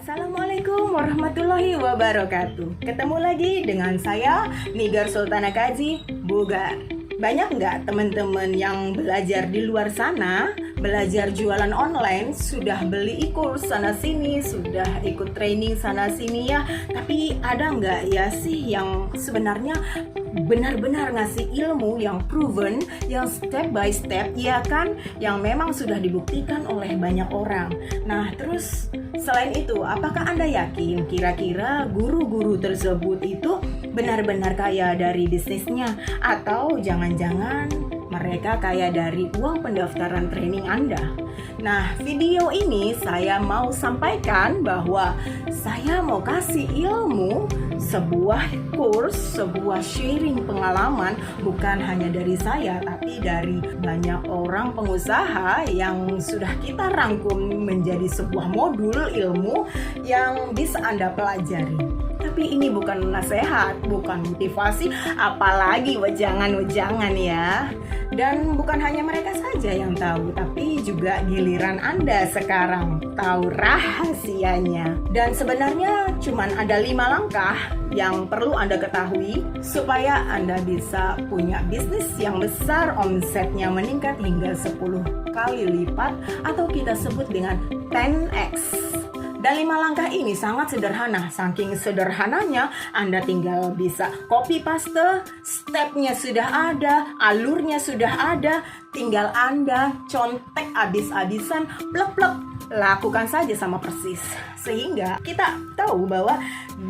Assalamualaikum warahmatullahi wabarakatuh. Ketemu lagi dengan saya, Nigar Sultana Kaji Bogar. Banyak nggak teman-teman yang belajar di luar sana, belajar jualan online, sudah beli e-course sana sini, sudah ikut training sana sini ya, tapi ada nggak ya sih yang sebenarnya benar-benar ngasih ilmu yang proven, yang step by step, ya kan, yang memang sudah dibuktikan oleh banyak orang. Nah, terus selain itu, apakah Anda yakin kira-kira guru-guru tersebut itu benar-benar kaya dari bisnisnya? Atau jangan-jangan mereka kaya dari uang pendaftaran training Anda? Nah, video ini saya mau sampaikan bahwa saya mau kasih ilmu, sebuah course, sebuah sharing pengalaman, bukan hanya dari saya, tapi dari banyak orang pengusaha yang sudah kita rangkum menjadi sebuah modul ilmu yang bisa Anda pelajari. Tapi ini bukan nasihat, bukan motivasi, apalagi wejangan-wejangan ya. Dan bukan hanya mereka saja yang tahu, tapi juga giliran Anda sekarang tahu rahasianya. Dan sebenarnya cuma ada 5 langkah yang perlu Anda ketahui supaya Anda bisa punya bisnis yang besar, omsetnya meningkat hingga 10 kali lipat atau kita sebut dengan 10x. Dan 5 langkah ini sangat sederhana. Saking sederhananya, Anda tinggal bisa copy paste, stepnya sudah ada, alurnya sudah ada, tinggal Anda contek abis-abisan, plek-plek, lakukan saja sama persis. Sehingga kita tahu bahwa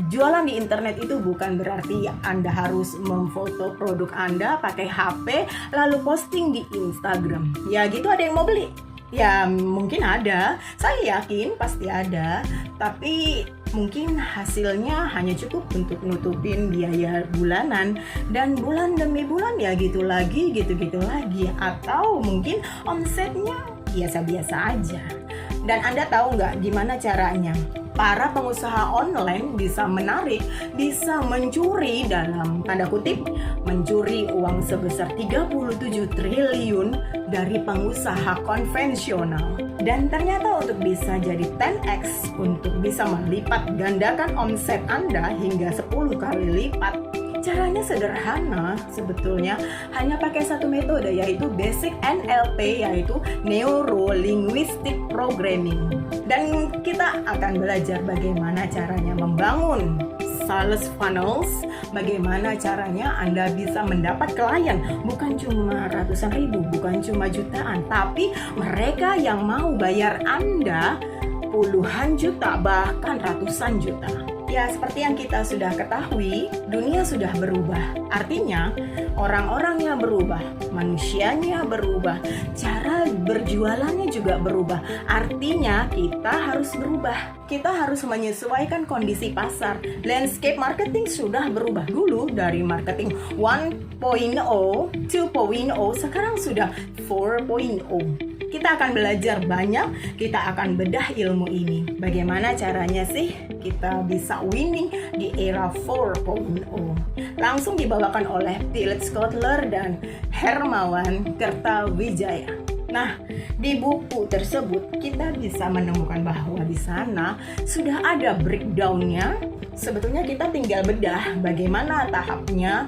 jualan di internet itu bukan berarti Anda harus memfoto produk Anda pakai HP lalu posting di Instagram. Ya gitu, ada yang mau beli? Ya mungkin ada, saya yakin pasti ada, tapi mungkin hasilnya hanya cukup untuk nutupin biaya bulanan, dan bulan demi bulan ya gitu lagi, atau mungkin omsetnya biasa-biasa aja. Dan Anda tahu nggak gimana caranya? Para pengusaha online bisa menarik, bisa mencuri, dalam tanda kutip, mencuri uang sebesar 37 triliun dari pengusaha konvensional. Dan ternyata untuk bisa jadi 10x, untuk bisa melipat gandakan omset Anda hingga 10 kali lipat, caranya sederhana sebetulnya, hanya pakai satu metode, yaitu basic NLP, yaitu Neuro Linguistic Programming. Dan kita akan belajar bagaimana caranya membangun sales funnels, bagaimana caranya Anda bisa mendapat klien, bukan cuma ratusan ribu, bukan cuma jutaan, tapi mereka yang mau bayar Anda puluhan juta, bahkan ratusan juta. Ya, seperti yang kita sudah ketahui, dunia sudah berubah. Artinya, orang-orangnya berubah, manusianya berubah, cara berjualannya juga berubah. Artinya, kita harus berubah. Kita harus menyesuaikan kondisi pasar. Landscape marketing sudah berubah dulu dari marketing 1.0, 2.0, sekarang sudah 4.0. Kita akan belajar banyak, kita akan bedah ilmu ini. Bagaimana caranya sih kita bisa winning di era 4.0? Langsung dibawakan oleh Philip Kotler dan Hermawan Kertawijaya. Nah, di buku tersebut kita bisa menemukan bahwa di sana sudah ada breakdown-nya. Sebetulnya kita tinggal bedah bagaimana tahapnya,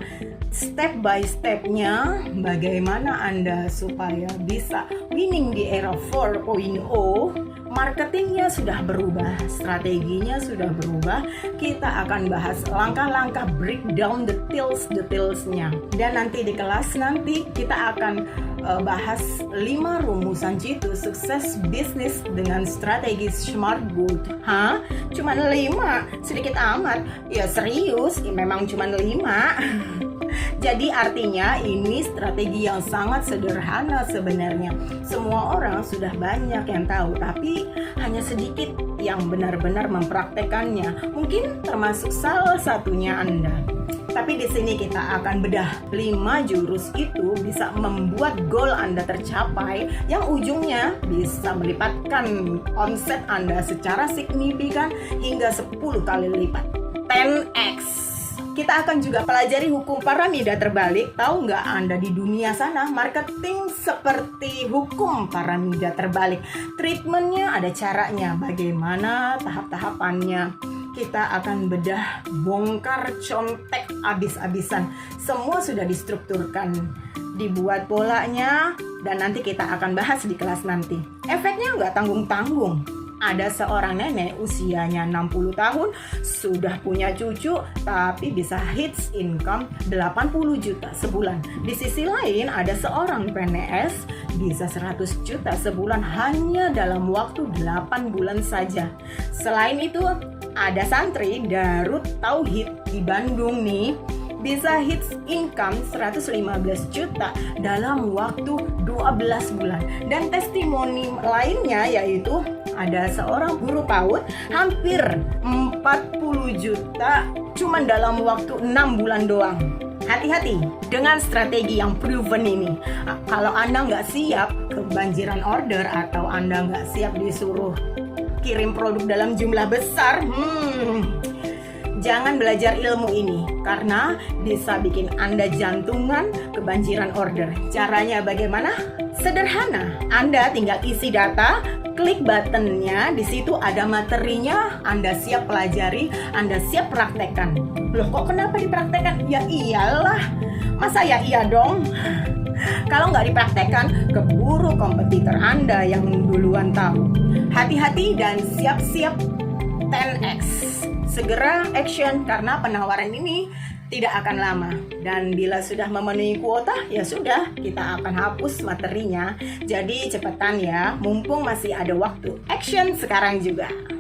step by step-nya, bagaimana Anda supaya bisa winning di era 4.0. Marketingnya sudah berubah, strateginya sudah berubah. Kita akan bahas langkah-langkah breakdown details-detailsnya. Dan nanti di kelas nanti kita akan bahas 5 rumusan jitu sukses bisnis dengan strategi smart gold. Hah? Cuman 5? Sedikit amat. Ya serius, memang cuman 5. Jadi artinya ini strategi yang sangat sederhana sebenarnya. Semua orang sudah banyak yang tahu, tapi hanya sedikit yang benar-benar mempraktekannya. Mungkin termasuk salah satunya Anda. Tapi di sini kita akan bedah 5 jurus itu bisa membuat goal Anda tercapai, yang ujungnya bisa melipatkan omset Anda secara signifikan hingga 10 kali lipat. 10x. Kita akan juga pelajari hukum piramida terbalik. Tahu nggak Anda di dunia sana marketing seperti hukum piramida terbalik? Treatmentnya ada caranya, bagaimana tahap-tahapannya. Kita akan bedah, bongkar, contek abis-abisan. Semua sudah distrukturkan, dibuat polanya, dan nanti kita akan bahas di kelas nanti. Efeknya nggak tanggung-tanggung. Ada seorang nenek usianya 60 tahun, sudah punya cucu, tapi bisa hits income 80 juta sebulan. Di sisi lain ada seorang PNS bisa 100 juta sebulan hanya dalam waktu 8 bulan saja. Selain itu ada santri Darut Tauhid di Bandung nih, bisa hits income 115 juta dalam waktu 12 bulan. Dan testimoni lainnya yaitu ada seorang guru PAUD hampir 40 juta cuman dalam waktu 6 bulan doang. Hati-hati dengan strategi yang proven ini. Kalau Anda nggak siap kebanjiran order atau Anda nggak siap disuruh kirim produk dalam jumlah besar, jangan belajar ilmu ini karena bisa bikin Anda jantungan, kebanjiran order. Caranya bagaimana? Sederhana. Anda tinggal isi data, klik buttonnya, di situ ada materinya, Anda siap pelajari, Anda siap praktekkan. Loh kok kenapa dipraktekkan? Ya iyalah, masa ya iya dong? Kalau nggak dipraktekkan, keburu kompetitor Anda yang duluan tahu. Hati-hati dan siap-siap 10x. Segera action karena penawaran ini tidak akan lama. Dan bila sudah memenuhi kuota, ya sudah, kita akan hapus materinya. Jadi cepetan ya, mumpung masih ada waktu. Action sekarang juga.